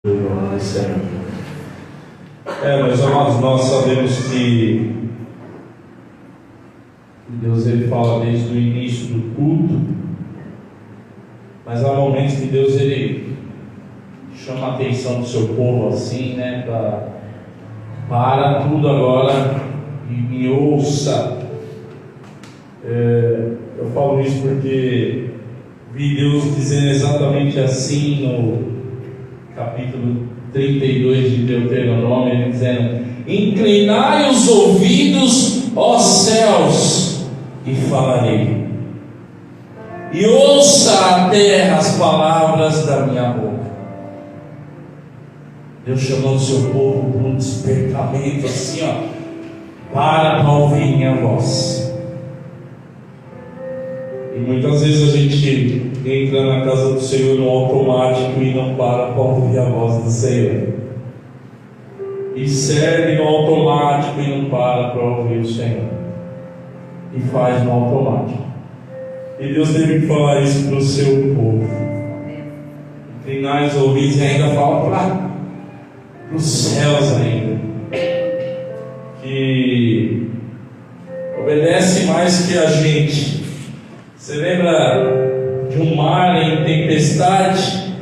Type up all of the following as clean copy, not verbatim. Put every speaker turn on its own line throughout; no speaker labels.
Meus amados, nós sabemos que Deus ele fala desde o início do culto, mas há momentos que Deus ele chama a atenção do seu povo assim, né? Para tudo agora e me ouça. Eu falo isso porque vi Deus dizendo exatamente assim no capítulo 32 de Deuteronômio, ele dizendo: inclinai os ouvidos, ó céus, e falarei, e ouça a terra as palavras da minha boca. Deus chamando o seu povo para um despertamento assim, para ouvir minha voz. E muitas vezes a gente entra na casa do Senhor no automático e não para ouvir a voz do Senhor, e serve no automático e não para ouvir o Senhor, e faz no automático. E Deus teve que falar isso para o seu povo: inclinai os ouvidos, e ainda fala para os céus ainda, que obedece mais que a gente. Você lembra de um mar em tempestade?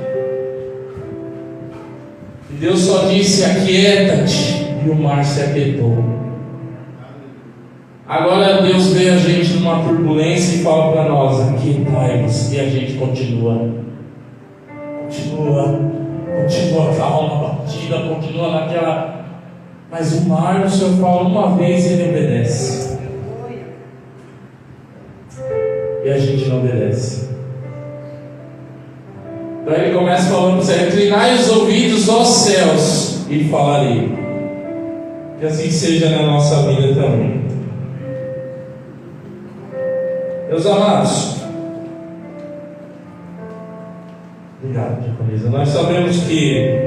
E Deus só disse: aquieta-te, e o mar se aquietou. Agora Deus vê a gente numa turbulência e fala para nós: aquietai-vos, e a gente continua calma, batida, continua naquela. Mas o mar, o Senhor fala uma vez e ele obedece. E a gente não obedece. Então ele começa falando para você: inclinai os ouvidos, ó céus, e falarei. Que assim seja na nossa vida também. Meus amados, obrigado, diaconisa. Nós sabemos que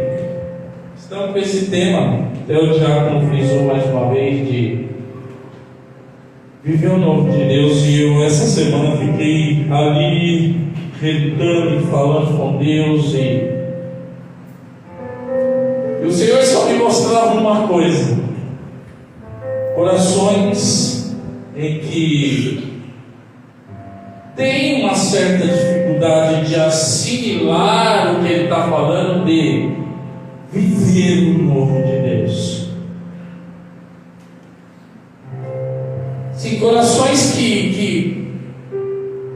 estamos com esse tema, eu já frisou mais uma vez, de viver o nome de Deus. E eu essa semana fiquei ali meditando e falando com Deus, e o Senhor só me mostrava uma coisa: corações em que tem uma certa dificuldade de assimilar o que Ele está falando, de viver o novo de Deus. Sim, corações que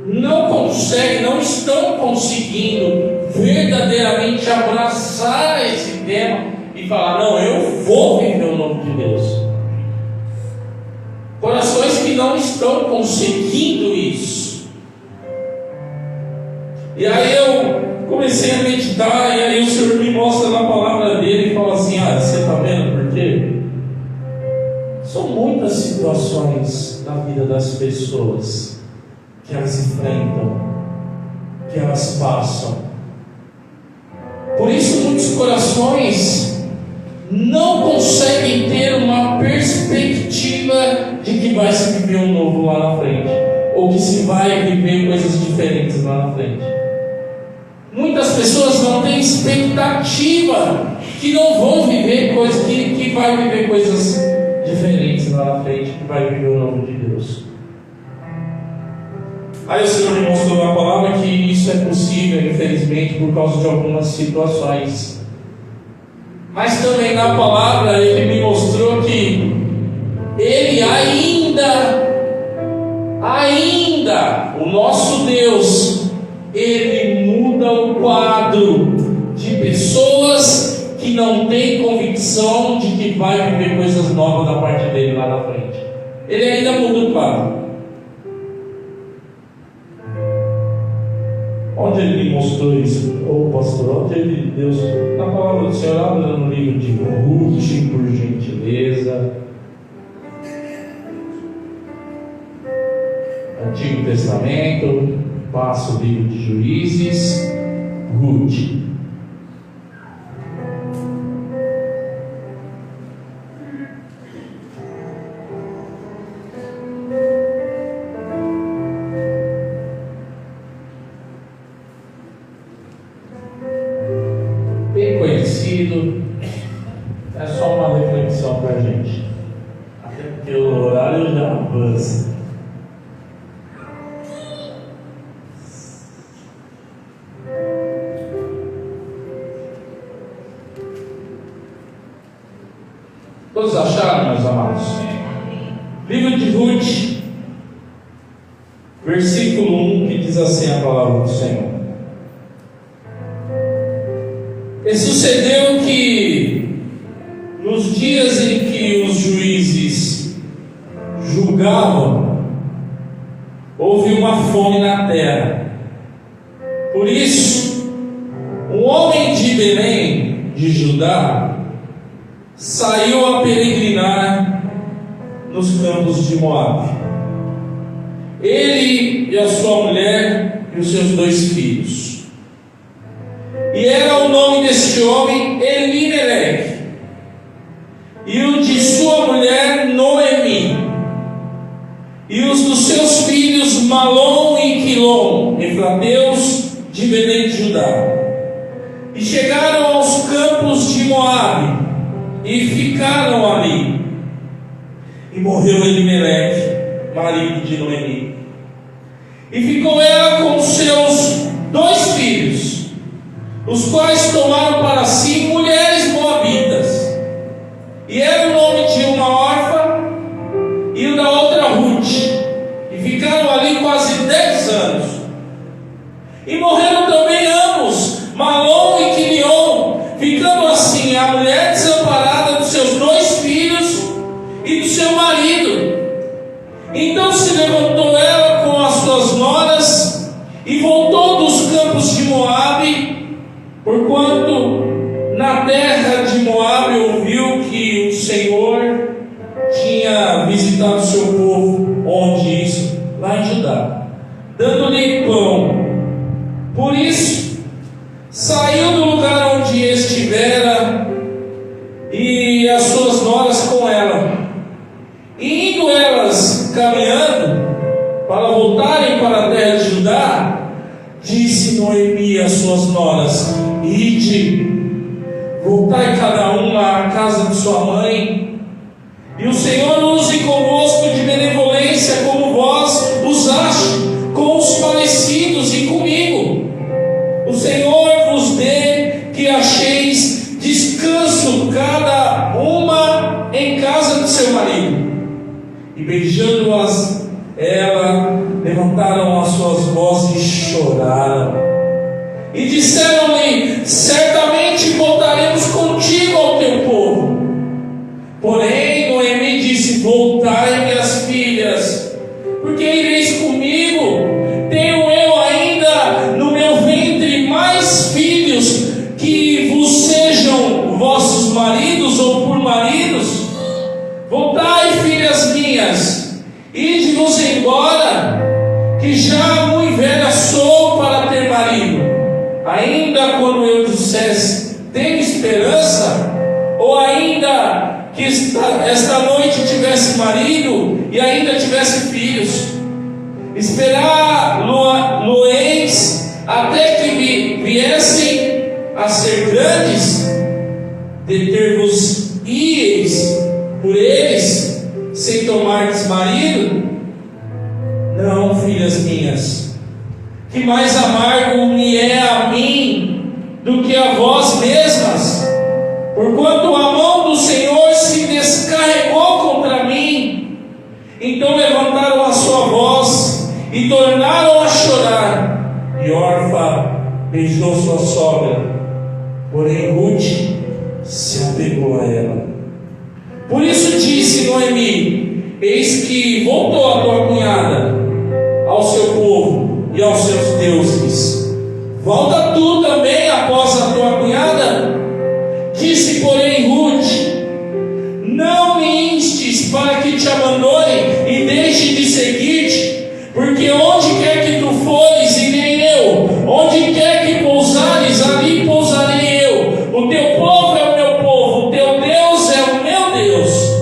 não conseguem, não estão conseguindo verdadeiramente abraçar esse tema e falar: não, eu vou viver o novo de Deus. Corações que não estão conseguindo isso. E aí eu comecei a meditar, e aí o Senhor me mostra na palavra dele e fala assim: você está vendo por quê? São muitas situações na vida das pessoas que elas enfrentam, que elas passam. Por isso muitos corações não conseguem ter uma perspectiva de que vai se viver um novo lá na frente, ou que se vai viver coisas diferentes lá na frente. Muitas pessoas não têm expectativa que não vão viver coisas, que vai viver coisas diferentes lá na frente, que vai viver o nome de Deus. Aí o Senhor me mostrou na palavra que isso é possível, infelizmente, por causa de algumas situações. Mas também na palavra Ele me mostrou que Ele ainda, o nosso Deus, Ele muda o quadro de pessoas que não têm convicção de que vai viver coisas novas da parte dele lá na frente. Ele ainda muda o quadro. Onde ele me mostrou isso? Pastor, onde ele, Deus, na palavra do Senhor, abre no livro de Ruth, por gentileza. Antigo Testamento, passa o livro de Juízes, Ruth. Bem conhecido. parecido. É só uma reflexão para a gente, até porque o horário já avança. Todos acharam, meus amados? Livro de Ruth, versículo 1, que diz assim a palavra do Senhor. E sucedeu que nos dias em que os juízes julgavam, houve uma fome na terra. Por isso, um homem de Belém, de Judá, saiu a peregrinar nos campos de Moabe. Ele e a sua mulher e os seus 2 filhos. E era o nome deste homem Elimeleque, e o de sua mulher Noemi, e os dos seus filhos Malom e Quilom, efrateus de Belém de Judá. E chegaram aos campos de Moabe, e ficaram ali. E morreu Elimeleque, marido de Noemi. E ficou ela com seus 2 filhos, os quais tomaram para si mulheres moabitas. E era o nome de uma órfã e o da outra Ruth. E ficaram ali quase 10 anos. E morreram também ambos, Malom e Quilion, ficando assim a mulher desamparada dos seus 2 filhos e do seu marido. Então se levantou ela com as suas noras e voltou dos campos de Moabe, porquanto na terra de Moabe ouviu que o Senhor tinha visitado o seu povo. Onde isso? Lá em Judá, dando-lhe pão. Por isso saiu do lugar onde estivera, e as suas noras com ela. E indo elas caminhando para voltarem para a terra de Judá, disse Noemi às suas noras: Ide, voltai cada uma à casa de sua mãe, e o Senhor use convosco de benevolência, como vós usaste com os falecidos e comigo. O Senhor vos dê que acheis descanso cada uma em casa de seu marido. E beijando-as, ela levantaram as suas vozes e choraram. E disseram-lhe: certamente voltaremos contigo ao teu povo. Porém Noemi disse: voltai, minhas filhas, porque ireis comigo. Tenho eu ainda no meu ventre mais filhos que vos sejam vossos maridos ou por maridos. Voltai, filhas minhas, ide-vos embora, que já muito velha sou para ter marido. Ainda quando eu dissesse: tenho esperança, ou ainda que esta noite tivesse marido e ainda tivesse filhos, esperar-lo-eis até que viessem a ser grandes, deter-vos-ieis por eles, sem tomardes marido? Não, filhas minhas, que mais amargo me é a mim do que a vós mesmas, porquanto a mão do Senhor se descarregou contra mim. Então levantaram a sua voz e tornaram a chorar, e Orfa beijou sua sogra, porém Ruth se apegou a ela. Por isso disse Noemi: eis que voltou a tua cunhada ao seu povo e aos seus deuses. Volta tu também após a tua cunhada? Disse, porém, Ruth: não me instes para que te abandone e deixe de seguir-te, porque onde quer que tu fores, irei eu, onde quer que pousares, ali pousarei eu. O teu povo é o meu povo, o teu Deus é o meu Deus.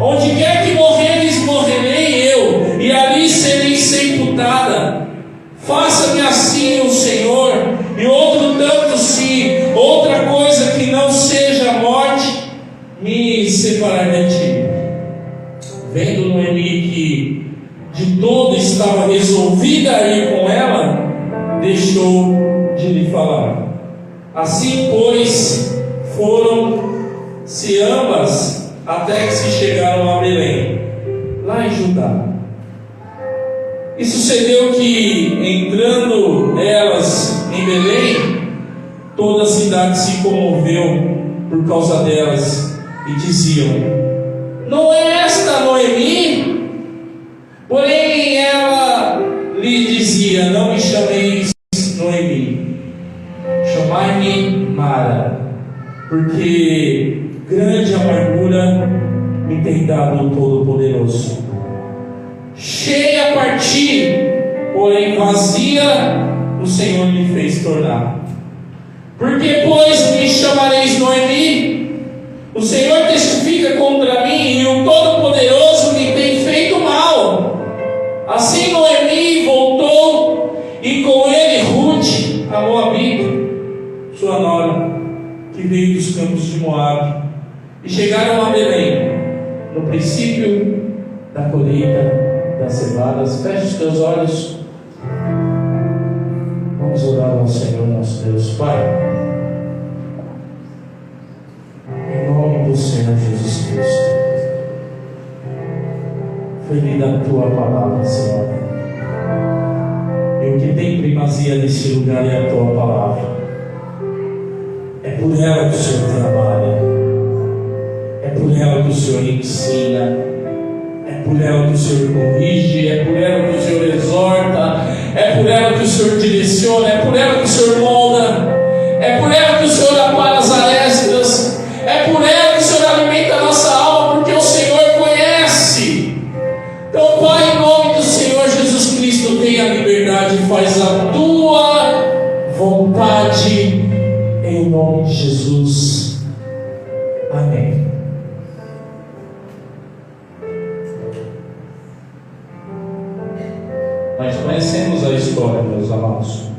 Onde quer que morreres, morrerei eu, e ali serei sepultada. Faça-me assim o Senhor, e outro tanto separar de ti. Vendo Noemi que de todo estava resolvida a ir com ela, deixou de lhe falar. Assim, pois, foram-se ambas até que se chegaram a Belém, lá em Judá. E sucedeu que, entrando elas em Belém, toda a cidade se comoveu por causa delas, e diziam: não é esta Noemi? Porém ela lhe dizia: não me chameis Noemi, chamai-me Mara, porque grande amargura me tem dado o Todo-Poderoso. Cheia parti, porém vazia o Senhor me fez tornar. Porque, pois, me chamareis Noemi? O Senhor testifica contra mim, e o Todo-Poderoso me tem feito mal. Assim Noemi voltou, e com ele Ruth, a Moabita, sua nora, que veio dos campos de Moabe, e chegaram a Belém, no princípio da colheita das cevadas. Feche os teus olhos. Vamos orar ao Senhor nosso Deus. Pai, em nome do Senhor Jesus Cristo, foi lida a tua palavra, Senhor, e o que tem primazia nesse lugar é a tua palavra. É por ela que o Senhor trabalha, é por ela que o Senhor ensina, é por ela que o Senhor corrige, é por ela que o Senhor exorta, é por ela que o Senhor direciona, é por ela que o Senhor molda, é por ela que o Senhor apara as arestas, é por ela que o Senhor alimenta a nossa alma, porque o Senhor conhece. Então, Pai, em nome do Senhor Jesus Cristo, tenha liberdade e faz a tua vontade, em nome de Jesus. Amém. Nós conhecemos a história, meus amados.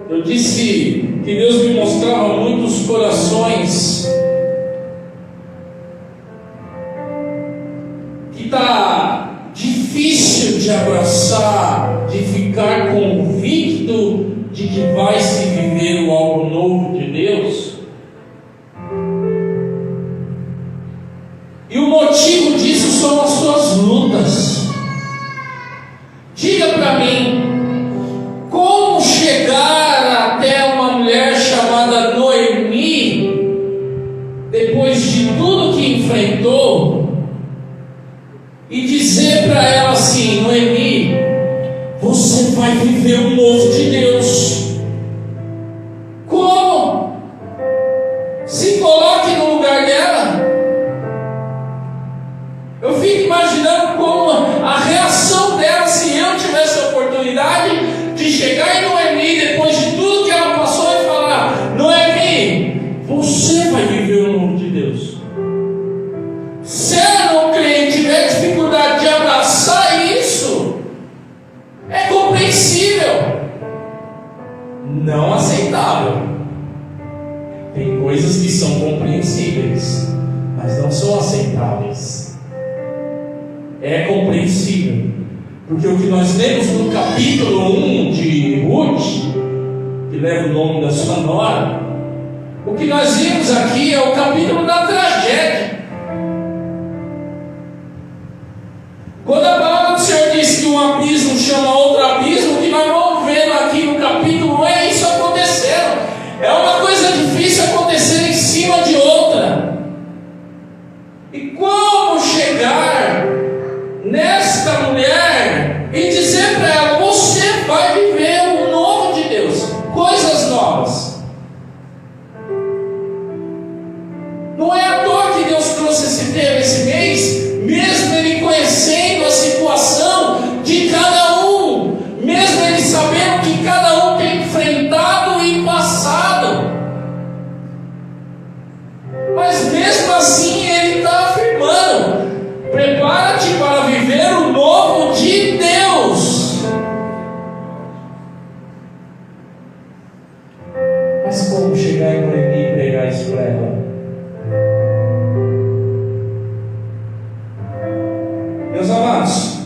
Eu disse que Deus me mostrava muitos corações que está difícil de abraçar, de ficar convicto de que vai se viver algo novo de Deus. E o motivo disso são as suas lutas. Diga para mim, como chegar até uma mulher chamada Noemi, depois de tudo que enfrentou, e dizer para ela assim: Noemi, você vai viver o novo de Deus. Como? Se coloque no lugar dela. Eu fico imaginando como a reação dela, se eu tivesse a oportunidade de chegar em Noemi, depois de tudo que ela passou, e falar: Noemi, você vai viver o novo de Deus. Se ela não crê e tiver dificuldade de abraçar isso, é compreensível, não aceitável. Tem coisas que são compreensíveis, mas não são aceitáveis. É compreensível, porque o que nós lemos no capítulo 1 de Ruth, que leva o nome da sua nora, o que nós vimos aqui é o capítulo da tragédia. Quando a palavra do Senhor diz que um abismo chama outro abismo, o que nós vamos vendo aqui no capítulo é isso acontecendo. É uma coisa difícil acontecer em cima de outra. E como chegar nesta mulher e dizer para ela: você vai viver o novo de Deus, coisas novas. Não é à toa que Deus trouxe esse tema esse mês, mesmo Ele conhecendo a situação de cada um, mesmo Ele sabendo que cada um tem enfrentado e passado, mas mesmo assim Ele está afirmando: prepara-te para viver o novo de Deus. Mas como chegar em Noemi e pregar isso para ela? Meus amados,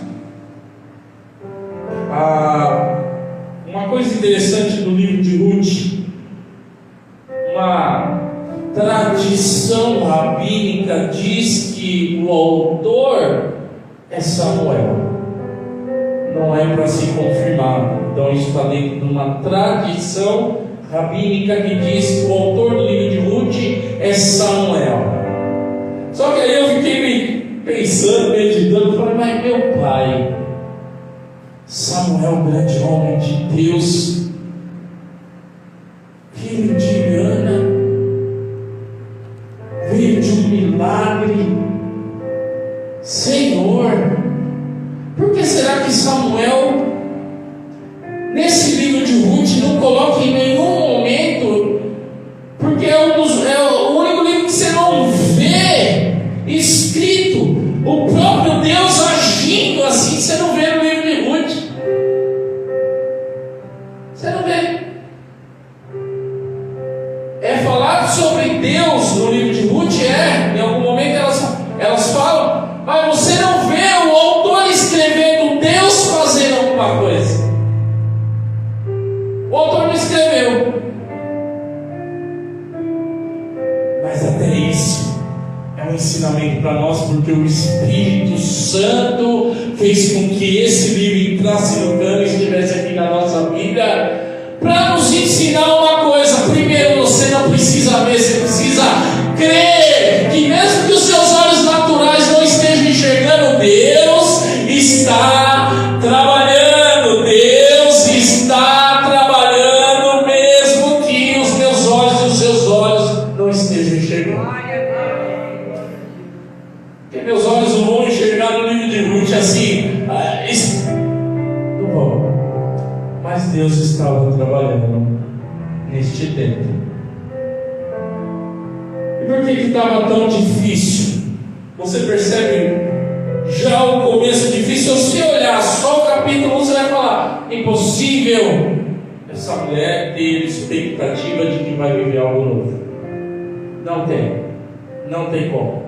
uma coisa interessante do livro de Ruth, uma tradição rabínica diz que o autor é Samuel. Não é para se confirmar, então isso está dentro de uma tradição rabínica que diz que o autor do livro de Ruth é Samuel. Só que aí eu fiquei pensando, meditando, falei, mas meu pai, Samuel, grande homem de Deus, filho de Ana, veio de um milagre, Senhor, por que será que Samuel, nesse livro de Ruth, não coloca em nenhum momento, porque é o único livro que você não vê escrito o próprio Deus agindo assim, você não vê no livro de Ruth. Você não vê. É falado sobre Deus no livro de Ruth, em algum momento elas falam, mas você não vê o autor escrevendo Deus fazendo alguma coisa. O autor não escreveu. Mas até isso é um ensinamento para nós, porque o Espírito Santo fez com que esse livro entrasse no cano e estivesse aqui na nossa Bíblia, para nos ensinar uma coisa. Primeiro, você não precisa ver, você precisa crer que mesmo que os seus olhos naturais não estejam enxergando, Deus está trabalhando. Deus está trabalhando, mesmo que os meus olhos e os seus olhos não estejam enxergando. Porque meus olhos não vão enxergar no livro de Ruth assim, não vão. Mas Deus estava trabalhando neste tempo. E por que estava tão difícil? Você percebe já o começo difícil. Se você olhar só o capítulo 1, você vai falar: impossível essa mulher ter expectativa de que vai viver algo novo. Não tem como.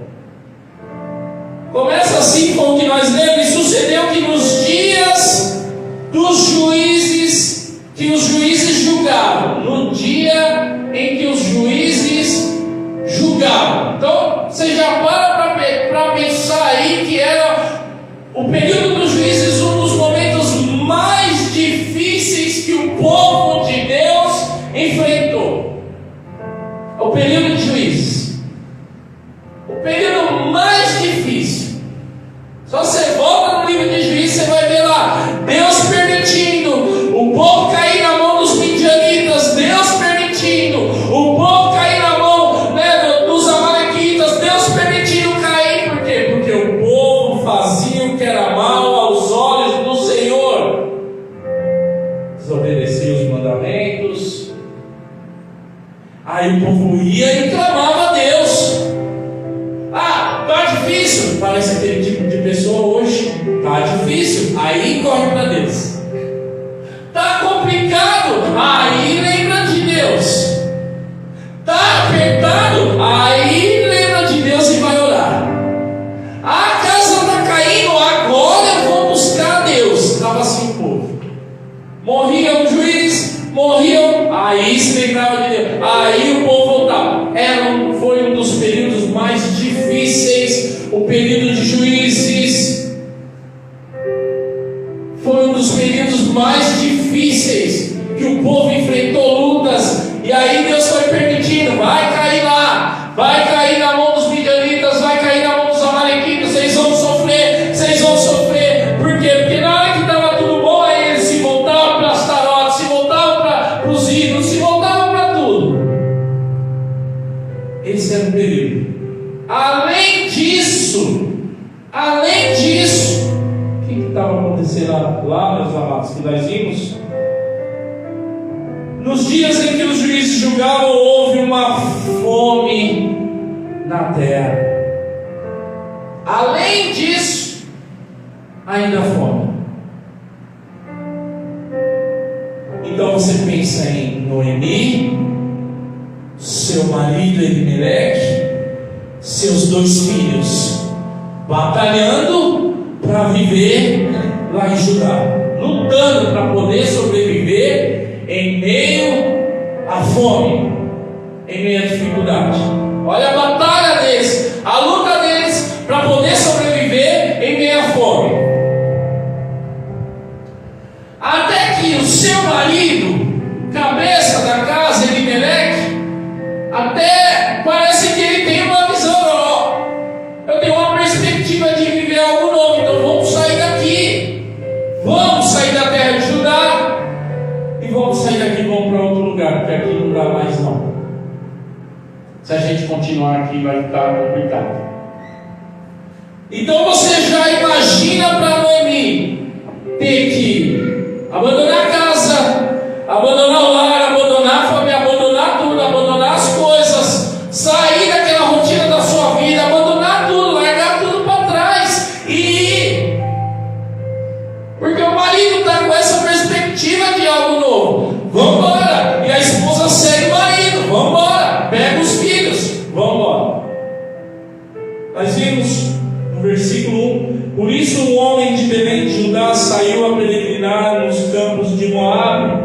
Começa assim com o que nós lemos: e sucedeu que nos dias dos juízes, que os juízes julgavam, no dia em que os juízes julgavam. Então você já para pensar aí que era o período dos juízes, um dos momentos mais difíceis que o povo de Deus enfrentou. O período de juízes, o período mais difícil. Só você volta no livro de Juízes, você vai ver lá Deus permitindo o povo cair na mão dos midianitas, Deus permitindo o povo cair na mão, dos amalequitas, Deus permitindo cair. Por quê? Porque o povo fazia o que era mal aos olhos do Senhor, desobedecia os mandamentos. Aí o povo ia e clamava a Deus. Tá difícil, parece aquele tipo de pessoa hoje. Tá difícil, aí corre para Deus. Tá complicado, aí lembra de Deus. Tá apertado, aí lembra de Deus e vai orar. A casa tá caindo, agora eu vou buscar a Deus. Estava assim o povo. Morria o juiz, aí se lembrava de Deus, aí o povo voltava. Foi um dos períodos mais difíceis, o período de juízes. Foi um dos períodos mais difíceis que o povo enfrentou lutas. E aí Deus foi permitindo, vai cair lá, vai cair na mão dos midianitas, vai cair na mão dos amalequitas, vocês vão sofrer. Por quê? Porque na hora que estava tudo bom, aí eles se voltavam para as tarotas, se voltavam para os ídolos, se voltavam para tudo. Esse era o período. Além disso, o que estava acontecendo lá, meus amados, que nós vimos? Nos dias em que os juízes julgavam, houve uma fome na terra. Além disso, ainda fome. Então você pensa em Noemi, seu marido Elimeleque, seus 2 filhos, batalhando para viver lá em Judá, lutando para poder sobreviver em meio à fome, em meio à dificuldade. Olha a batalha deles, a luta deles para poder sobreviver em meio à fome. Até que o seu marido, cabeça da casa, Elimeleque, até parece que ele tem uma visão: ó, eu tenho uma perspectiva de viver algo novo, então vamos sair daqui, vamos sair da terra de Judá e vamos sair daqui e vamos para outro lugar, porque aqui não dá mais não. Se a gente continuar aqui vai ficar complicado. Então você já imagina para Noemi ter que abandonar a casa, abandonar o lar, abandonar a família, abandonar tudo, abandonar as coisas, sair daquela rotina da sua vida, abandonar tudo, largar tudo para trás e ir. Porque o marido está com essa perspectiva de algo novo. Vamos embora. E a esposa segue o marido. Vamos embora. Pega os filhos. Vamos embora. Nós vimos no versículo 1: por isso um homem de Belém de Judá saiu a peregrinar nos campos de Moabe,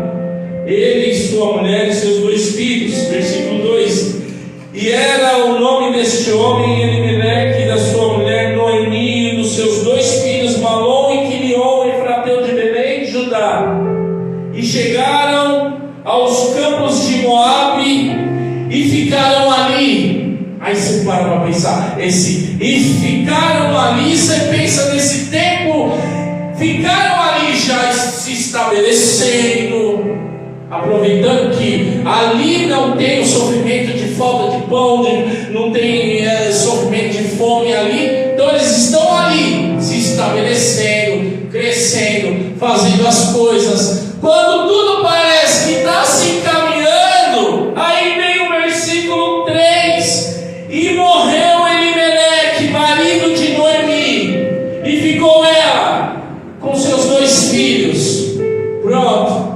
ele e sua mulher e seus 2 filhos. Versículo 2: e era o nome deste homem Elimeleque, e da sua mulher Noemi, e dos seus 2 filhos Malom e Quilion, efrateu de Belém de Judá. E chegaram aos campos de Moabe e ficaram ali. Aí você para pensar, e ficaram ali, você pensa nesse tempo, ficaram ali já se estabelecendo, aproveitando que ali não tem o sofrimento de falta de pão, não tem sofrimento de fome ali, então eles estão ali, se estabelecendo, crescendo, fazendo as coisas. Quando tudo parece que está se encaminhando, aí vem o versículo 3: e morreu Elimeleque, marido de Noemi, e ficou ela com seus 2 filhos. Pronto.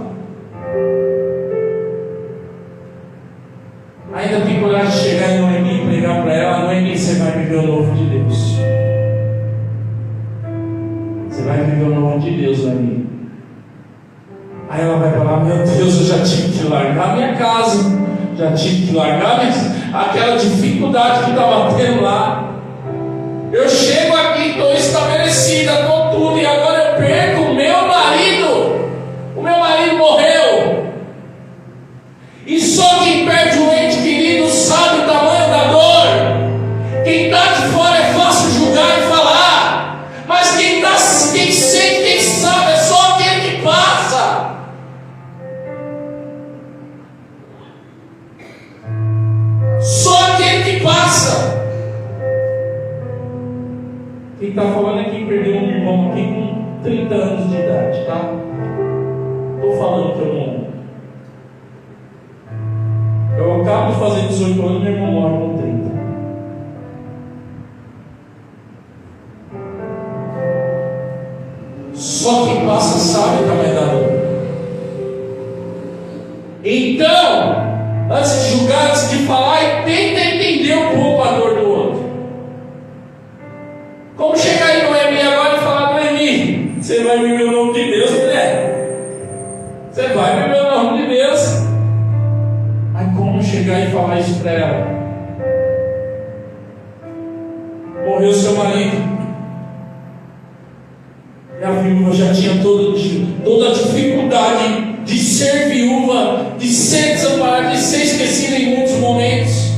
Ainda tem coragem de chegar em Noemi e pregar para ela: Noemi, você vai viver o novo de Deus. Você vai viver o novo de Deus, Noemi. Aí ela vai falar: meu Deus, eu já tive que largar minha casa, já tive que largar aquela dificuldade que estava tendo lá. Eu chego aqui, estou estabelecida, estou tudo, e agora eu perco o meu marido. O meu marido morreu. E só quem perde um ente querido sabe o tamanho da dor. Quem está de fora é fácil julgar e falar, mas quem sente, quem sabe, é só aquele que passa. Só aquele que passa. Quem está falando é quem perdeu um irmão aqui com 30 anos de idade, tá? Estou falando que eu não. Eu acabo de fazer 18 anos e meu irmão morre com 30. Só quem passa sabe o tamanho da dor. Então, antes de julgar, antes de falar, tenta entender um pouco a dor do outro. Como chegar em Noemi agora e falar: Noemi, você vai viver o nome de Deus, mulher. Você vai viver o nome de Deus. Mas como chegar e falar isso para ela? Morreu seu marido, e a viúva já tinha toda a dificuldade de ser viúva, de ser desamparada, de ser esquecida em muitos momentos.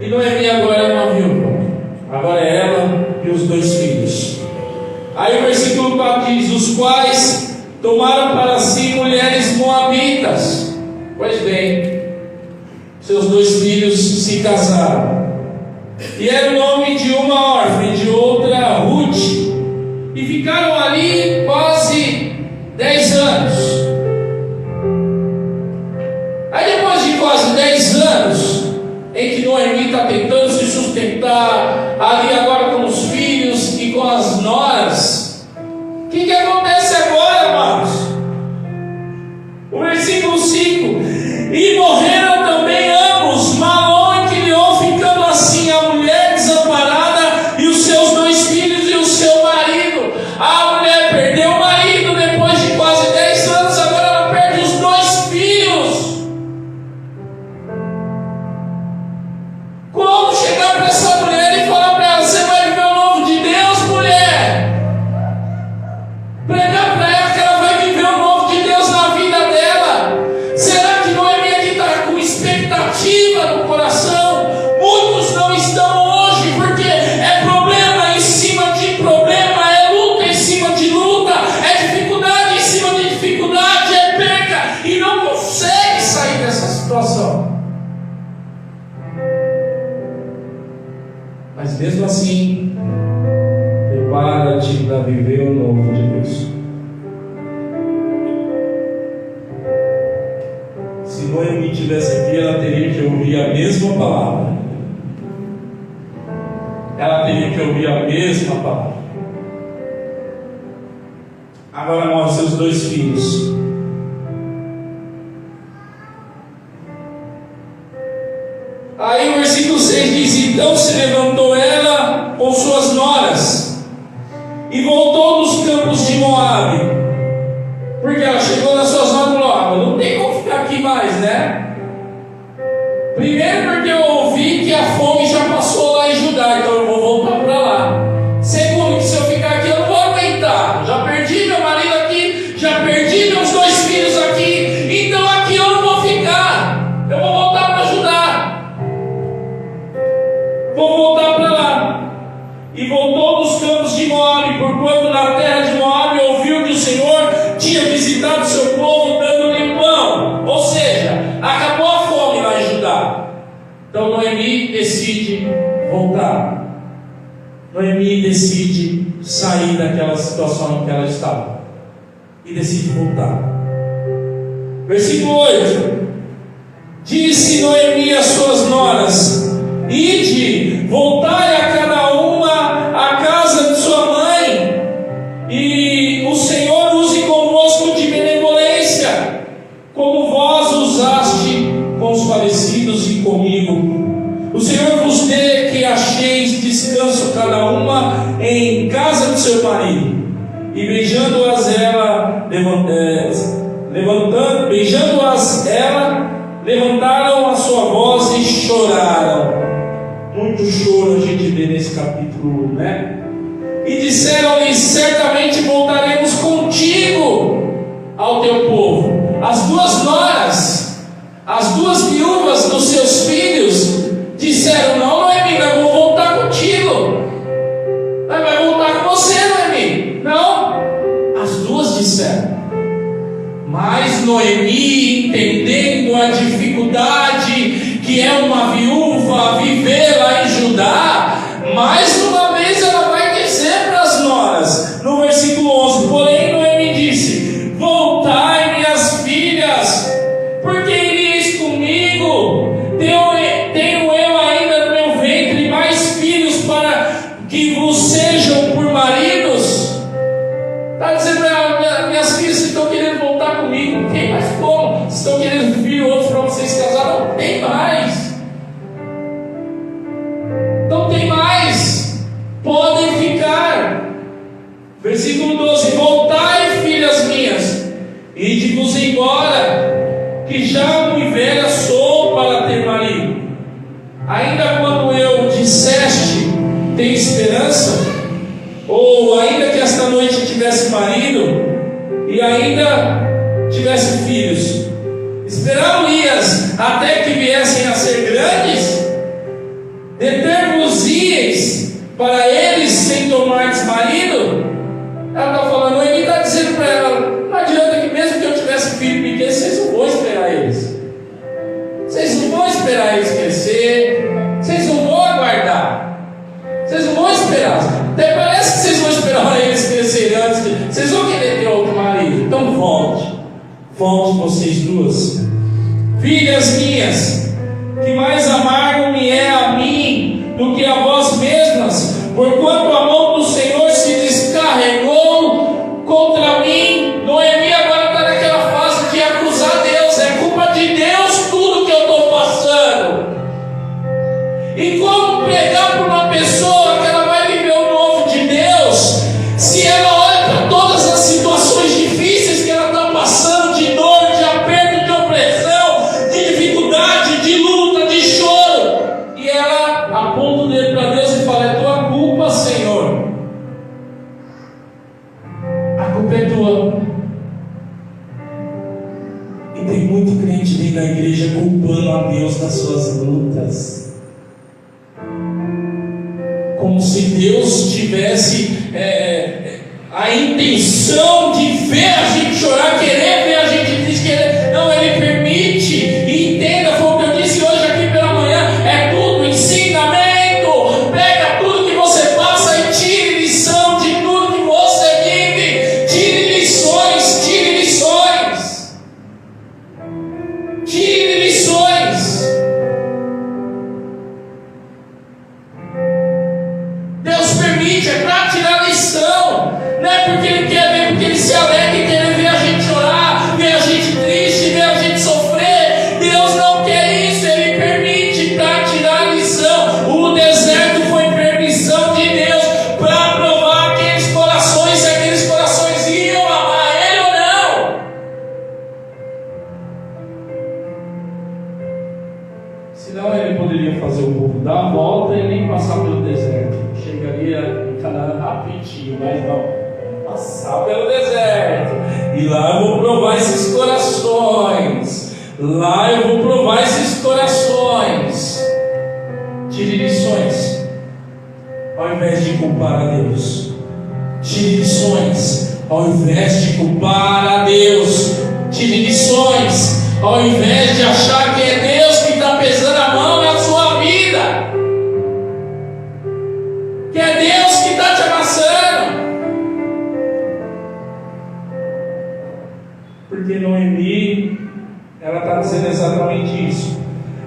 E Noemi agora é uma viúva. Agora é ela e os 2 filhos. Aí o versículo 4 diz: os quais tomaram para si mulheres moabitas. Pois bem, seus 2 filhos se casaram, e era o nome de uma órfã e de outra Ruth, e ficaram ali quase 10 anos. Aí depois de quase 10 anos, em que Noemi está tentando se sustentar, ali agora com os filhos e com as noras, o que acontece agora, amados? O versículo 5: e morreram viver o novo de Deus. Se Noemi estivesse aqui, ela teria que ouvir a mesma palavra. Ela teria que ouvir a mesma palavra. Agora morrem seus 2 filhos. Aí o versículo 6 diz: então se levantou ela com suas noras e voltou dos campos de Moabe, porque ela chegou nas suas noras e falou: não tem como ficar aqui mais, né? Primeiro porque eu ouvi que a fome já passou lá em Judá, então eu vou voltar para lá. Segundo, que se eu ficar aqui eu não vou aguentar. Já perdi meu marido aqui, já perdi meus 2 filhos aqui, então aqui eu não vou ficar. Eu vou voltar para Judá. Vou voltar para lá. E voltou dos campos de Moabe, porquanto na terra de Moabe ouviu que o Senhor tinha visitado o seu povo, dando-lhe pão. Ou seja, acabou a fome lá em Judá. Então Noemi decide voltar. Noemi decide sair daquela situação em que ela estava e decide voltar. Versículo 8: disse Noemi às suas noras: ide, voltai a cada uma à casa de sua mãe, e o Senhor use convosco de benevolência, como vós usaste com os falecidos e comigo. O Senhor vos dê que acheis descanso cada uma em casa de seu marido. E beijando-as ela, levantaram a sua voz e choraram. Muito choro a gente vê nesse capítulo, né? E disseram-lhe: certamente voltaremos contigo ao teu povo. As 2 noras, as 2 viúvas dos seus filhos disseram: não, Noemi, nós vamos voltar contigo. Nós vamos voltar com você, Noemi. Não, as 2 disseram. Mas Noemi, entendendo a dificuldade que é uma viúva viver lá em Judá, mais uma vez ela vai dizer para as noras, no versículo 11: porém Noemi disse: voltai, minhas filhas, porque iríeis comigo. Tenho eu ainda no meu ventre mais filhos para que vos sejam por maridos. Está dizendo para ela: minhas filhas, vocês estão querendo voltar comigo? Não tem mais como. Vocês estão querendo filho outros para vocês casar? Não tem mais. Não tem mais. Podem ficar. Versículo 12: voltai, filhas minhas, ide-vos embora, que já muito velha sou para ter marido. Ainda quando eu disseste: tem esperança, ou ainda que esta noite tivesse marido e ainda tivesse filhos, esperar-me-ias até que viessem a ser grandes? Deter-vos-ieis para eles sem tomardes marido? Ela está falando, ele está dizendo para ela: não adianta que mesmo que eu tivesse filho pequeno, vocês não vão esperar eles. Vocês não vão esperar eles crescer. Vocês não vão aguardar. Vocês não vão esperar. Até parece que vocês vão esperar eles crescerem antes. Vocês vão querer ter outro marido. Então volte. Volte vocês 2. Filhas minhas, que mais amargo me é a mim do que a vós mesmas, porquanto a mão do Senhor se descarregou contra mim. Noemi agora está naquela fase de acusar Deus. É culpa de Deus tudo que eu estou passando. E como pregar para uma pessoa que ela vai viver o novo de Deus, se ela olha para todas as situações difíceis que ela está passando, de dor, de aperto, de opressão, de dificuldade, de luta, de choro, e ela aponta o dedo para Deus e fala: é tua culpa, Senhor. A culpa é tua. E tem muito crente dentro da igreja culpando a Deus das suas lutas, como se Deus tivesse a intenção de ver a gente chorar, querer ver a gente triste, querer. Não, Ele permite. E entenda, foi o que eu disse hoje aqui pela manhã: é tudo ensinamento. Pega tudo que você passa e tire lição de tudo que você provar esses corações. Lá eu vou provar esses corações. Tire lições, ao invés de culpar a Deus. Tire lições, ao invés de culpar a Deus. Tire lições, ao invés de achar que é Deus que está pesando a mão na sua vida, que é Deus que está te amassando. Porque Noemi, ela está dizendo exatamente isso.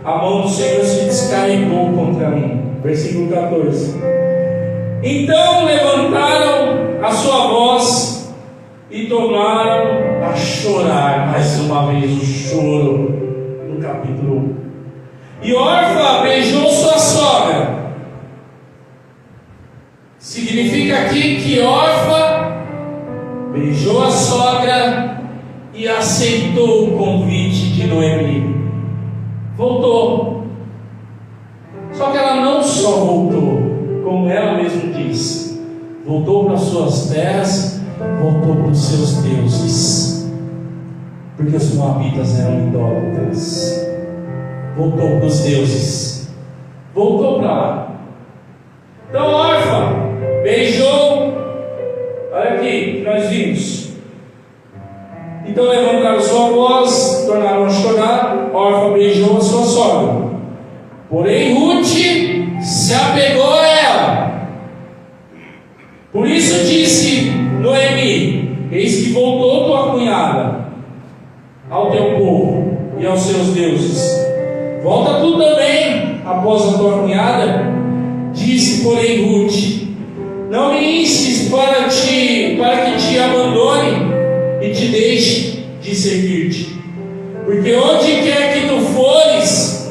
A mão do Senhor se descarregou contra mim. Versículo 14. Então levantaram a sua voz e tornaram a chorar. Mais uma vez o choro no capítulo 1. E Orfa beijou sua sogra. Significa aqui que Orfa beijou a sogra e aceitou o convite de Noemi. Voltou. Só que ela não só voltou, como ela mesma diz, voltou para suas terras, voltou para os seus deuses, porque os moabitas eram idólatras. Voltou para os deuses, voltou para lá. Então Orfa beijou, olha aqui, nós vimos. Então levantaram sua voz, tornaram a chorar. Orfa beijou a sua sogra. Porém Ruth se apegou a ela. Por isso disse Noemi: eis que voltou tua cunhada ao teu povo e aos seus deuses. Volta tu também após a tua cunhada. Disse, porém, Ruth: não me instes para que te abandone e te deixe de seguir-te, porque onde quer que tu fores,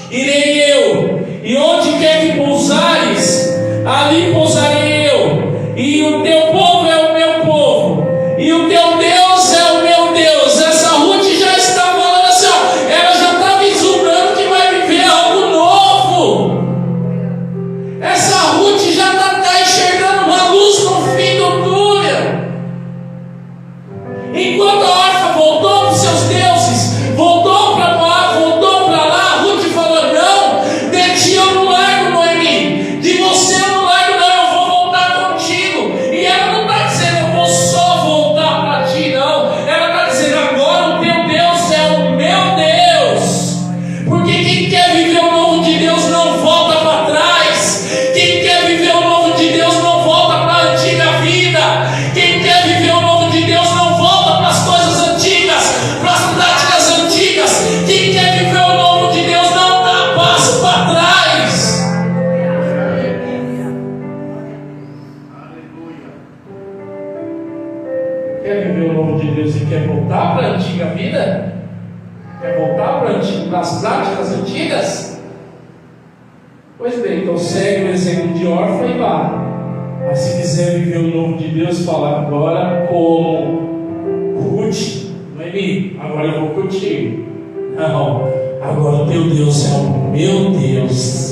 irei eu, e onde quer que pousares, ali pousarei eu, e o teu povo é o meu povo, e o teu Deus é o meu Deus. Essa Ruth já está falando assim, ó, ela já está vislumbrando que vai viver algo novo. Essa Ruth já está enxergando uma luz no fim do túnel. Enquanto a Orfa voltou para os seus deuses, voltou para Moab, voltou para lá, Ruth falou: não, de ti eu não largo, Noemi, de você eu não largo, não, eu vou voltar contigo. E ela não está dizendo eu vou só voltar para ti, não. Ela está dizendo: agora o teu Deus é o meu Deus. Porque quem quer viver o novo de Deus não volta para trás. Quem quer viver o novo de Deus não volta para a antiga vida. Quem quer viver o novo de Deus não volta para as coisas antigas, para as práticas antigas. Quem quer viver o novo de Deus não dá passo para trás. Quer viver o novo de Deus e quer voltar para a antiga vida? Quer voltar para as práticas antigas? Pois bem, então segue o exemplo de Orfa e vá. Mas se quiser viver o novo de Deus, fala agora como Ruth: Noemi, agora eu vou contigo. Não, agora o teu Deus é o meu Deus.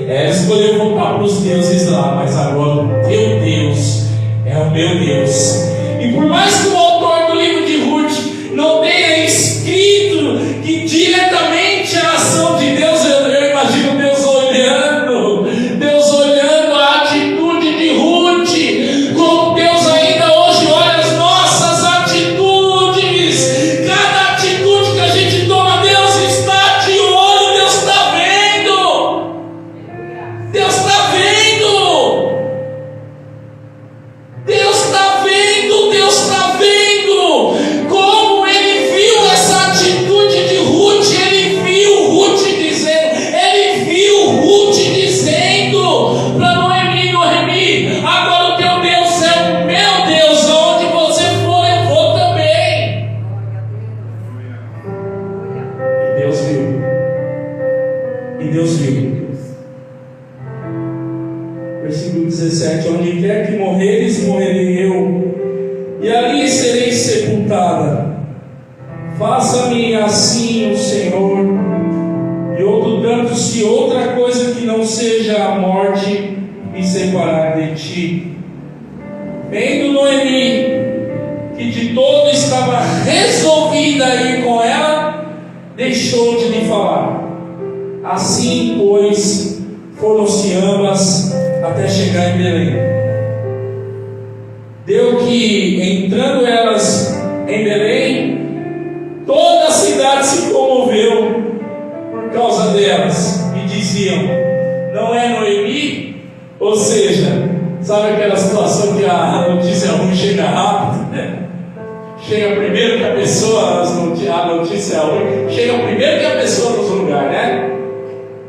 Ela escolheu voltar para os deuses lá, mas agora o teu Deus é o meu Deus. E por mais que o autor do livro de Ruth não tenha escrito que diretamente a ação de Deus, eu imagino Deus olhando a atitude de Ruth, como Deus ainda hoje olha as nossas atitudes. Cada atitude que a gente toma, Deus está de olho, Deus está vendo. Deus está vendo. Deus está vendo, Deus está vendo. Como ele viu essa atitude de Ruth, ele viu Ruth dizendo para Noemi: Noemi, agora o teu Deus é o meu Deus, aonde você for eu vou também. E Deus viu. Versículo 17: onde quer que morreres, morrerei eu, e ali serei sepultada. Faça-me assim o Senhor, e outro tanto, se outra coisa que não seja a morte me separar de ti. Vendo Noemi que de todo estava resolvida a ir com ela, deixou de lhe falar. Assim, pois, foram-se ambas até chegar em Belém. Deu que, entrando elas em Belém, toda a cidade se comoveu por causa delas, e diziam: não é Noemi? Ou seja, sabe aquela situação que a notícia ruim chega rápido, né? Chega primeiro que a pessoa, a notícia ruim chega primeiro que a pessoa nos lugares, né?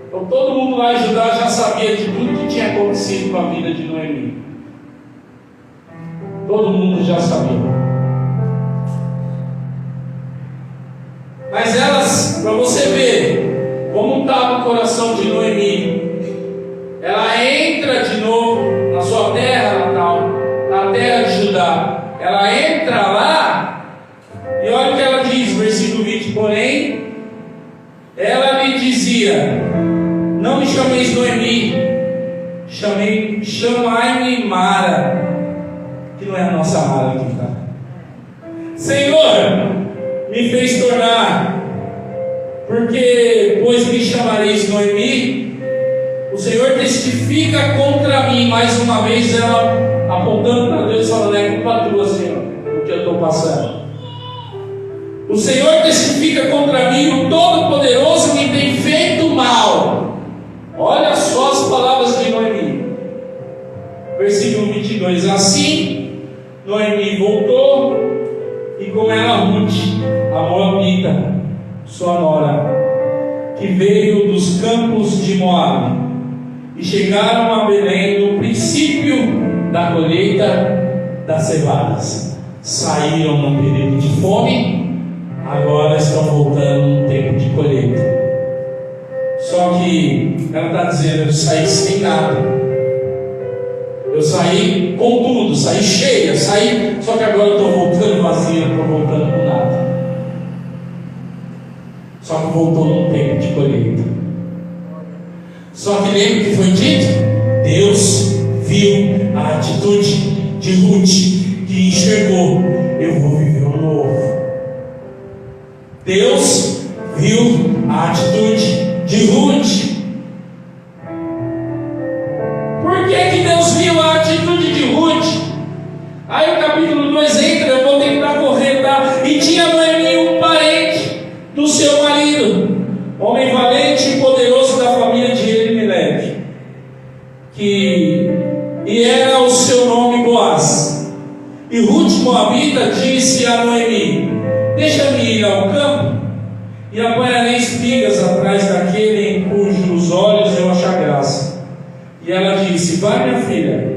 Então todo mundo lá em Judá já sabia de tudo que tinha acontecido com a vida de Noemi. Todo mundo já sabia. Mas elas, para você ver como estava o coração de Noemi, ela entra de novo na sua terra natal, na terra de Judá. Ela entra lá e olha o que ela diz, versículo 20: porém, ela lhe dizia: não me chameis Noemi, chamai-me Mara, que não é a nossa Mara que está. Senhor, me fez tornar, porque pois me chamareis Noemi, o Senhor testifica contra mim. Mais uma vez ela apontando para Deus, falando: é culpa tua, Senhor, o que eu estou passando. O Senhor testifica contra mim, o Todo-Poderoso me tem feito mal. Olha só as palavras de Noemi. Versículo 22: assim Noemi voltou, e com ela Ruth, a moabita, sua nora, que veio dos campos de Moabe, e chegaram a Belém no princípio da colheita das cevadas. Saíram num período de fome, agora estão voltando num tempo de colheita. Só que ela está dizendo: eu saí sem nada, eu saí com tudo, saí cheia, só que agora eu estou voltando vazia, estou voltando com nada. Só que voltou num tempo de colheita. Só que lembra que foi dito? Deus viu a atitude de Ruth, que enxergou: eu vou viver um novo. Deus viu a atitude de Ruth. Por que Deus viu a atitude de Ruth? Aí o capítulo 2 entra, eu vou tentar correr, tá? E tinha Noemi um parente do seu marido, homem valente e poderoso da família de Elimeleque, e era o seu nome Boaz. E Ruth Moabita disse a Noemi: deixa-me ir ao campo, e apanharei espigas atrás daquele em cujos olhos eu achar graça. E ela disse: vai, minha filha.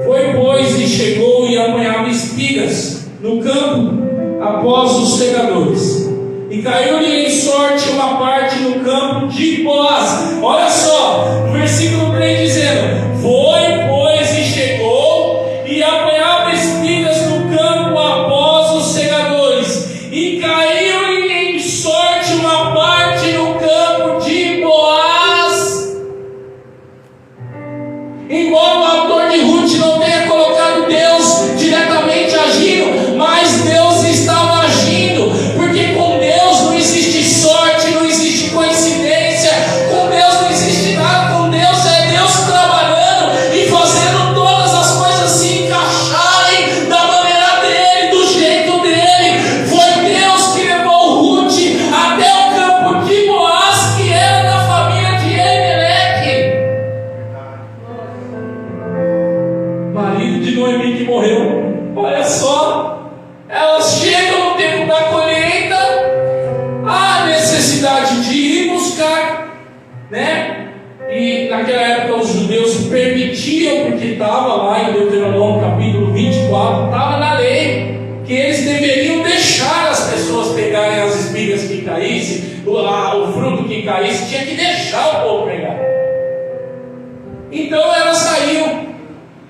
Foi, pois, e chegou e apanhava espigas no campo após os segadores. E caiu-lhe em sorte uma parte no campo de Boaz. Olha só, no versículo 3 dizendo: foi, pois, e chegou e apanhava espigas no campo após os segadores. E caiu-lhe em sorte uma parte no campo de Boaz. Embora o autor de Ruth não tenha colocado Deus diretamente agindo, mas Deus estava agindo, porque com Deus não existe sorte, não existe coincidência, com Deus não existe nada, com Deus é Deus trabalhando e fazendo todas as coisas se encaixarem da maneira dele, do jeito dele. Foi Deus que levou Ruth até o campo de Boaz, que era da família de Elimeleque, marido de Noemi, que morreu. Olha só, elas chegam no tempo da colheita, a necessidade de ir buscar, né? E naquela época os judeus permitiam, porque estava lá em Deuteronômio capítulo 24, estava na lei, que eles deveriam deixar as pessoas pegarem as espigas que caíssem, o fruto que caísse, tinha que deixar o povo pegar. Então elas saíram.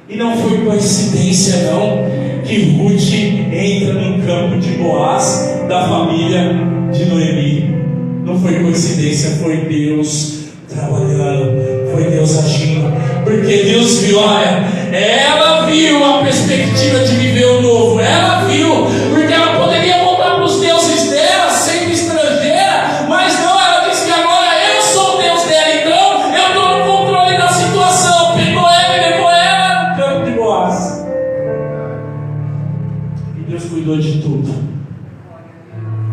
E não foi coincidência não, que Ruth entra no campo de Boaz, da família de Noemi. Não foi coincidência, foi Deus trabalhando, foi Deus agindo, porque Deus viu, olha, ela viu a perspectiva de viver o novo, ela viu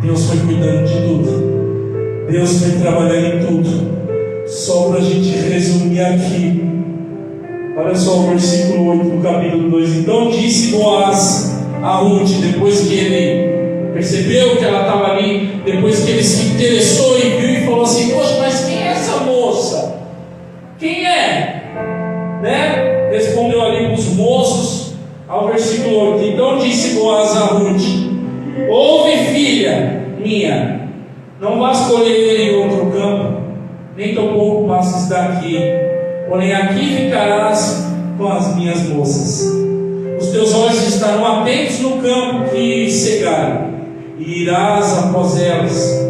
Deus foi cuidando de tudo. Deus foi trabalhando em tudo. Só para a gente resumir aqui. Olha só o versículo 8 do capítulo 2. Então disse Boaz a Ruth, depois que ele percebeu que ela estava ali, depois que ele se interessou e viu e falou assim: poxa, mas quem é essa moça? Quem é? Né? Respondeu ali para os moços, ao versículo 8. Então disse Boaz a Ruth: ouve, filha minha, não vás colher em outro campo, nem tampouco passes daqui, porém aqui ficarás com as minhas moças. Os teus olhos estarão atentos no campo que cegaram, e irás após elas.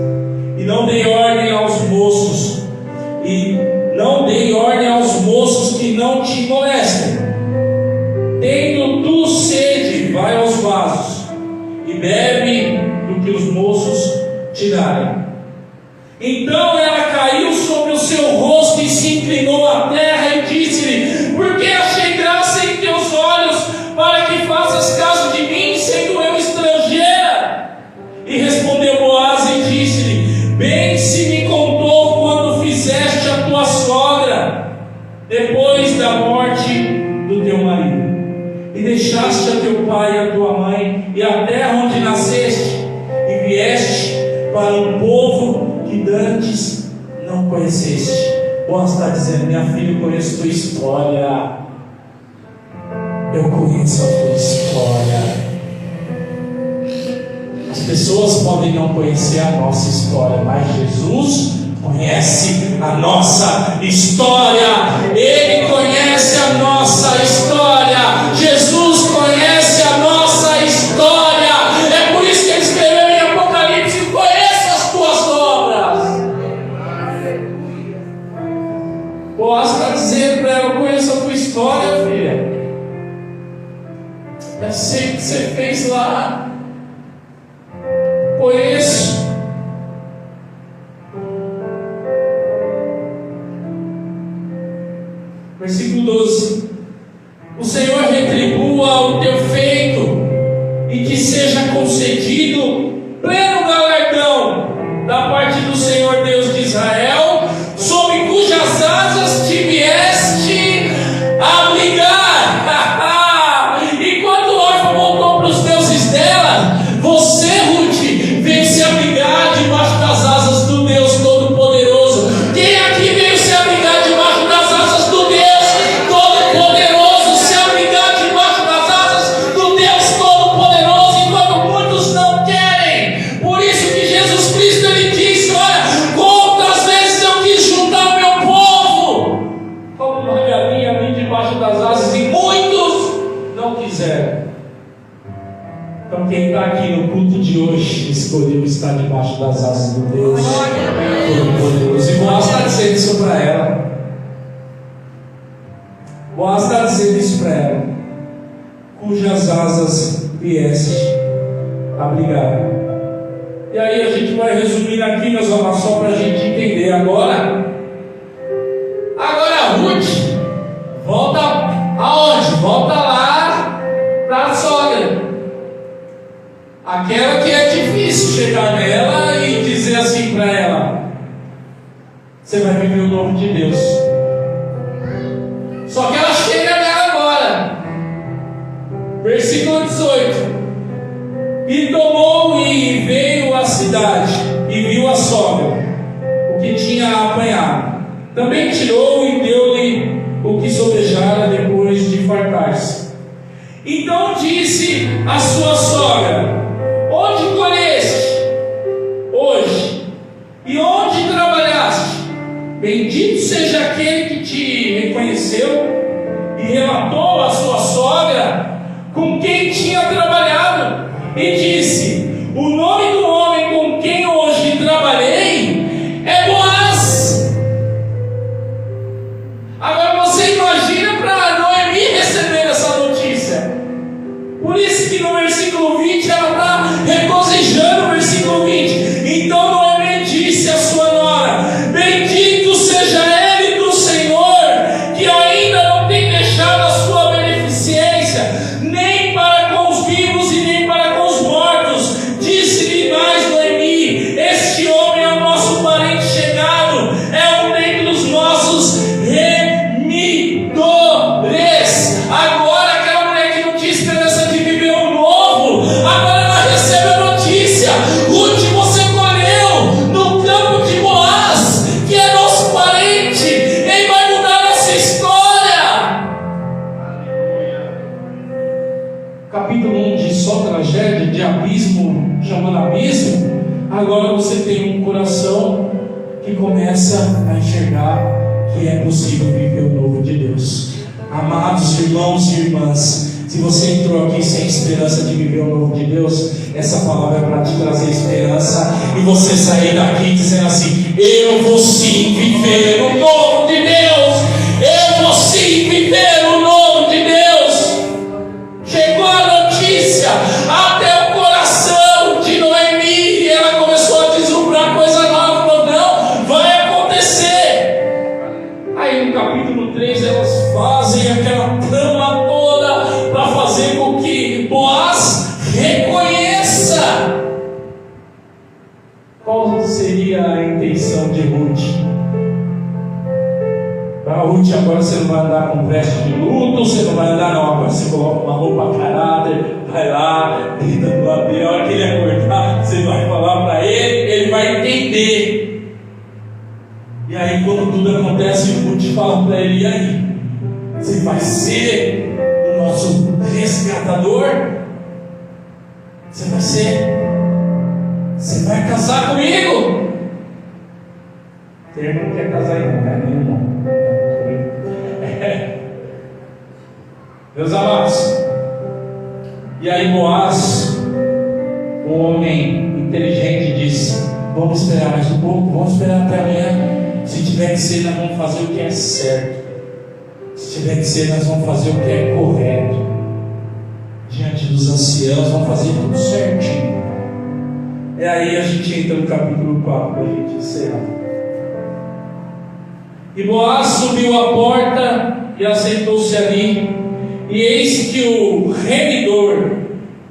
E não dei ordem aos moços, que não te molestem. Tendo tu sede, vai aos vasos, e bebe do que os moços te darem. Então ela caiu sobre o seu rosto e se inclinou à terra e disse-lhe: por que achei graça em teus olhos, para que faças caso de mim, sendo eu estrangeira? E respondeu Boaz e disse-lhe: bem se me contou quando fizeste a tua sogra, depois da morte do teu marido, e deixaste a teu pai e a tua mãe, e a terra onde nasceste, e vieste para um povo que dantes não conheceste. Boaz está dizendo: minha filha, eu conheço a tua história. Eu conheço a tua história. As pessoas podem não conhecer a nossa história, mas Jesus conhece a nossa história. Ele conhece a nossa história. Jesus conhece a nossa história. É por isso que ele escreveu em Apocalipse: conheça as tuas obras. Boaz está dizendo para ela: eu conheço a tua história, filha. Eu sei o que você fez lá. Conheço. Versículo 12: o Senhor retribua o teu feito, e te seja concedido pleno galardão da parte do Senhor Deus de Israel, sob cujas asas te vieste abrigar. E quando o órfão voltou para os deuses dela, você, Ruth, veio se abrigar debaixo das asas do Deus Todo-Poderoso. Quem aqui veio se abrigar debaixo das asas do Deus Todo-Poderoso? Se abrigar debaixo das asas do Deus Todo-Poderoso, enquanto muitos não querem. Por isso que Jesus Cristo, ele disse: olha, quantas vezes eu quis juntar o meu povo como uma galinha ali debaixo das asas, e muitos não quiseram. Então quem está aqui no culto de hoje escolheu estar debaixo das asas do Deus Todo-Poderoso. E Boaz está dizendo isso para ela. Boaz está dizendo isso para ela: cujas asas vieste abrigar. E aí a gente vai resumir aqui, meus amados, só para a gente entender. Agora Ruth volta aonde? Volta lá para a sogra, aquela que é difícil chegar nela e dizer assim para ela: você vai viver o nome de Deus. Só que ela chega nela agora. Versículo 18: e tomou e veio à cidade, e viu a sogra, o que tinha apanhado. Também tirou e deu-lhe o que sobejara depois de fartar-se. Então disse a sua sogra: onde colheste hoje? E onde trabalhaste? Bendito seja aquele que te reconheceu. E relatou a sua sogra com quem tinha trabalhado, e disse: o nome do homem com quem hoje trabalhei é Boaz. Agora você imagina para Noemi receber essa notícia. Por isso que no versículo 20 ela está regozijando. Versículo 20: então Noemi disse à sua nora: bendito seja ele do Senhor, que ainda não tem deixado a sua beneficência mesmo. Agora você tem um coração que começa a enxergar que é possível viver o novo de Deus. Amados irmãos e irmãs, se você entrou aqui sem esperança de viver o novo de Deus, essa palavra é para te trazer esperança e você sair daqui dizendo assim: eu vou sim viver o novo de Deus, eu vou sim viver o novo de Deus. Chegou a notícia até o coração de Noemi e ela começou a deslumbrar coisa nova. Falou: não, vai acontecer. Aí no capítulo 3 elas fazem aquela trama toda para fazer com que Boaz reconheça. Qual seria a intenção de Ruth? Para Ruth, agora você não vai andar com veste de luto, você não vai andar, não. Agora você coloca uma roupa a caráter, vai lá, grita do lado dele. A hora que ele acordar, você vai falar para ele, ele vai entender. E aí, quando tudo acontece, Ruth fala para ele: e aí? Você vai ser o nosso resgatador? Você vai ser? Você vai casar comigo? Ele não quer casar ainda, né? Nenhum. Meus amados, e aí Boaz, um homem inteligente, disse: vamos esperar mais um pouco, vamos esperar até amanhã. Se tiver que ser, nós vamos fazer o que é certo. Se tiver que ser, nós vamos fazer o que é correto. Diante dos anciãos, vamos fazer tudo certinho. E aí a gente entra no capítulo 4 para a gente encerrar. E Boaz subiu à porta e assentou-se ali. E eis que o remidor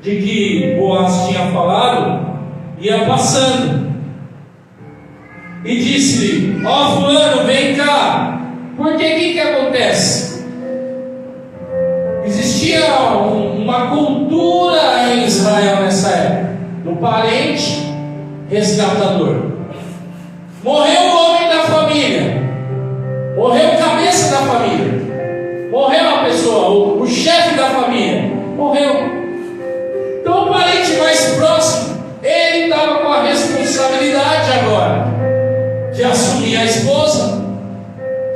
de que Boaz tinha falado ia passando. E disse-lhe: ó fulano, vem cá. Porque o que acontece? Existia uma cultura em Israel nessa época do parente resgatador. Morreu o homem da família, morreu o cabeça da família, morreu a pessoa, o chefe da família, morreu. Então o parente mais próximo, ele estava com a responsabilidade agora de assumir a esposa,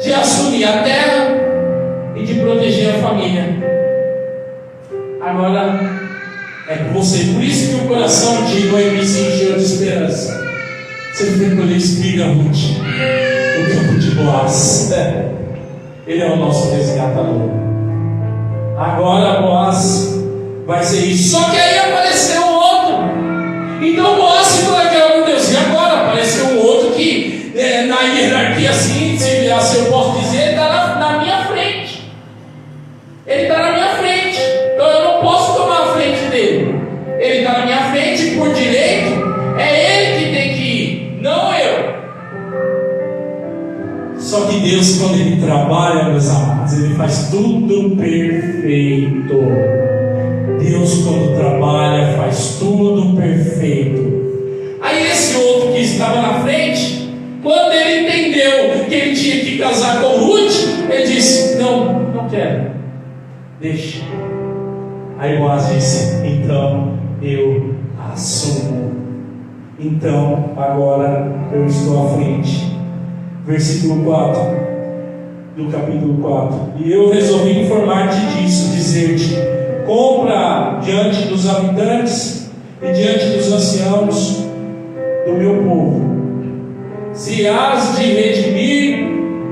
de assumir a terra e de proteger a família. Agora é com você. Por isso que o coração de Noemi se encheu de esperança. Você fica com espiga, Ruth, o campo de Boaz. Ele é o nosso resgatador. Agora Boaz vai ser isso. Só que aí apareceu um outro. Então Boaz ficou naquela: meu Deus, e agora? Apareceu um outro que na hierarquia, assim, se eu posso dizer, ele está na minha frente. Ele está na minha frente. Então eu não posso tomar a frente dele. Ele está na minha frente por direito. É ele que tem que ir, não eu. Só que Deus, quando Ele trabalha, meus amados, Ele faz tudo perfeito. Deus, quando trabalha, faz tudo perfeito. Aí esse outro que estava na frente, quando ele entendeu que ele tinha que casar com Ruth, ele disse: não quero, deixa. Aí Boaz disse: então eu assumo. Então agora eu estou à frente. Versículo 4 do capítulo 4. E eu resolvi informar-te disso, dizer-te: compra diante dos habitantes e diante dos anciãos do meu povo. Se has de redimir,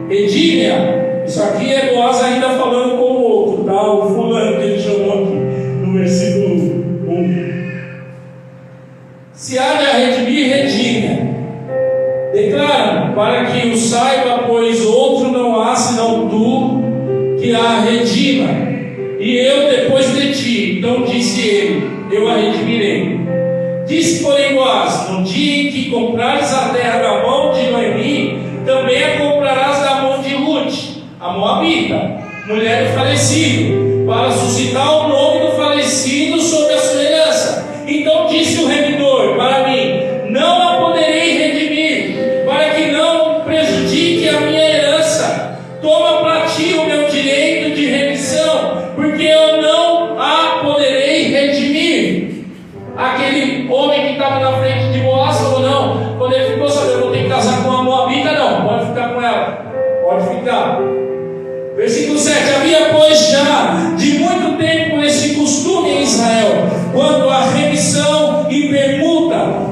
redime-a. Isso aqui é Boaz ainda falando com o outro, tá? O fulano que ele chamou aqui, no versículo 1. Se há de redimir, redime-a. Declara, para que o saiba, pois outro não há senão tu, que a redima, e eu depois de ti. Então disse ele: eu a redimirei. Disse, porém, Boaz: no dia em que comprares a terra da mão de Noemi, também a comprarás da mão de Ruth, a moabita, mulher do falecido, para suscitar o nome do falecido sobre a sua herança. Então disse o remidor para mim: não a poderei redimir, para que não prejudique a minha herança. Toma para ti o meu direito de remissão, porque eu não a poderei redimir. Aquele homem que estava na frente de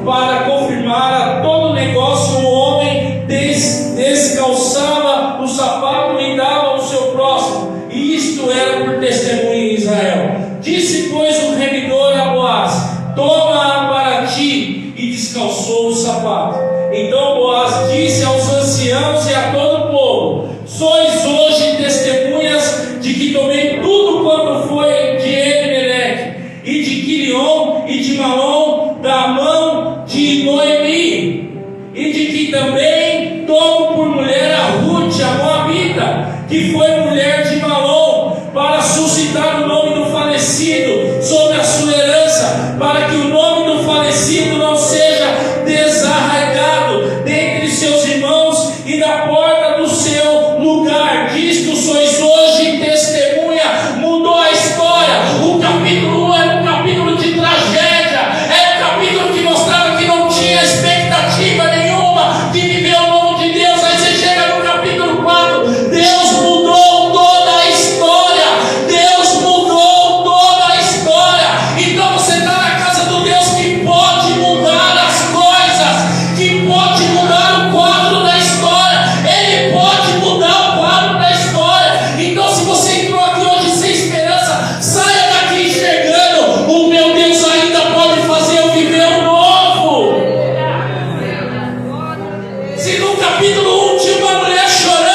para confirmar a todo negócio, o homem descalçava o sapato e dava ao seu próximo, e isto era por testemunho em Israel. Disse, pois, o remidor a Boaz: toma-a para ti, e descalçou o sapato. Então Boaz disse aos anciãos e a todo o povo: sois hoje testemunhas de que tomei tudo quanto foi de Elimeleque e de Quilion e de Malom da mão de Noemi, e de que também tomo por mulher a Ruth, a Moabita, que foi mulher de Malom, para suscitar o nome do falecido sobre a sua herança, para que o nome do falecido não seja desarraigado dentre seus irmãos e da porta do seu lugar. Disto sois hoje testemunha. Mudou a história. O capítulo 1 era um capítulo de tragédia, era um capítulo que mostrava que não tinha expectativa nenhuma de viver o novo de Deus. Aí você chega no capítulo 4, Deus mudou toda a história. Deus mudou toda a história. Então você está na casa do Deus que pode mudar as coisas, que pode mudar o quadro da história. Ele pode mudar o quadro da história. Então, se você entrou aqui hoje sem esperança, saia daqui enxergando: o meu Deus ainda pode fazer eu viver o novo. Se no capítulo 1 tinha uma mulher chorando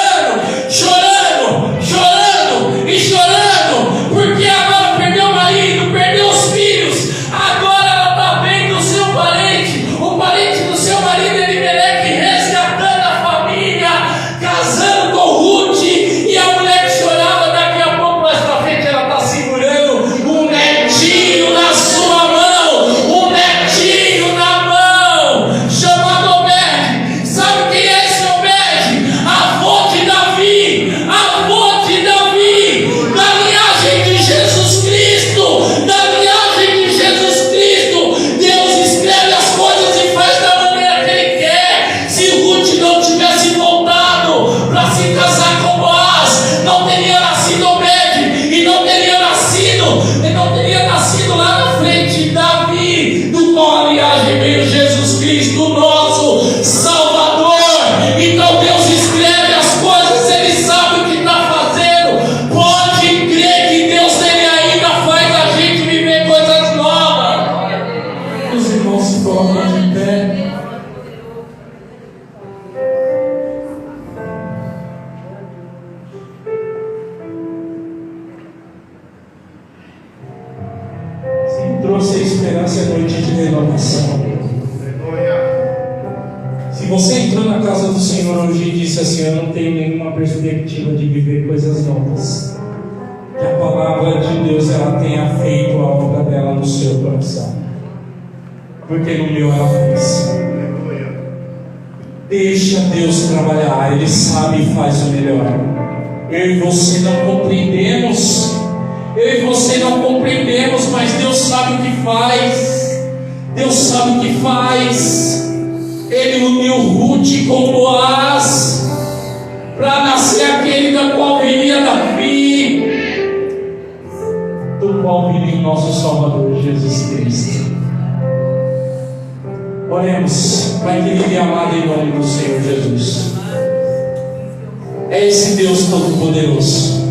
e chorando, porque agora perdeu o marido, perdeu os filhos, agora ela está vendo o seu parente, o parente do seu marido Elimeleque, resgatando a família, casando com Ruth, e a mulher que chorava, daqui a pouco mais pra frente ela está segurando um netinho na sua mão, um netinho na mão, chamado Obed. Sabe quem é esse Obed? Avô de Davi, da linhagem de Jesus Cristo, Deus escreve as coisas e faz da maneira que Ele quer. Se Ruth não tivesse voltado para se casar com Boaz, não teria nascido Obed, e não teria nascido lá na frente Davi, do qual a linhagem veio Jesus Cristo, o nosso Salvador. Então Deus escreve as coisas, Ele sabe o que está fazendo. Pode crer que Deus Ele ainda faz a gente viver coisas novas. Os irmãos se colocam de pé. Se trouxe a esperança, é noite de renovação. Se você entrou na casa do Senhor hoje e disse assim: eu não tenho nenhuma perspectiva de viver coisas novas, que a palavra de Deus ela tenha feito a obra dela no seu coração, porque no meu ela fez. Deixa Deus trabalhar, Ele sabe e faz o melhor. Eu e você não compreendemos, mas Deus sabe o que faz. Ele uniu Ruth com Boaz para nascer aquele da qual viria Davi, do qual viria o nosso Salvador Jesus Cristo. Oremos, Pai querido e amado, em nome do Senhor Jesus. É esse Deus Todo-Poderoso.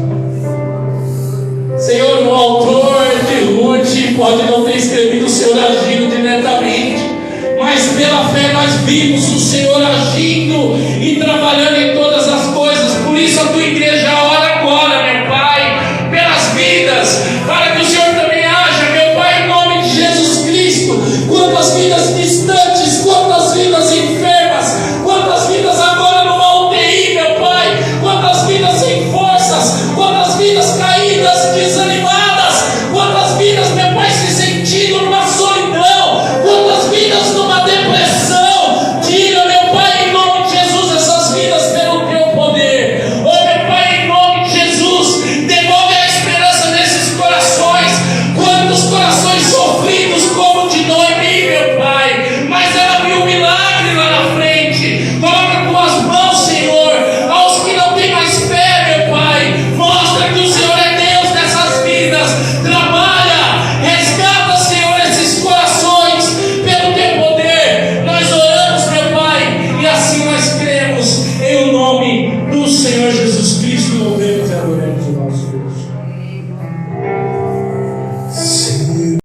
Senhor, o autor de Ruth pode não ter escrevido o Senhor agindo diretamente, mas pela fé nós vimos o Senhor agindo e trabalhando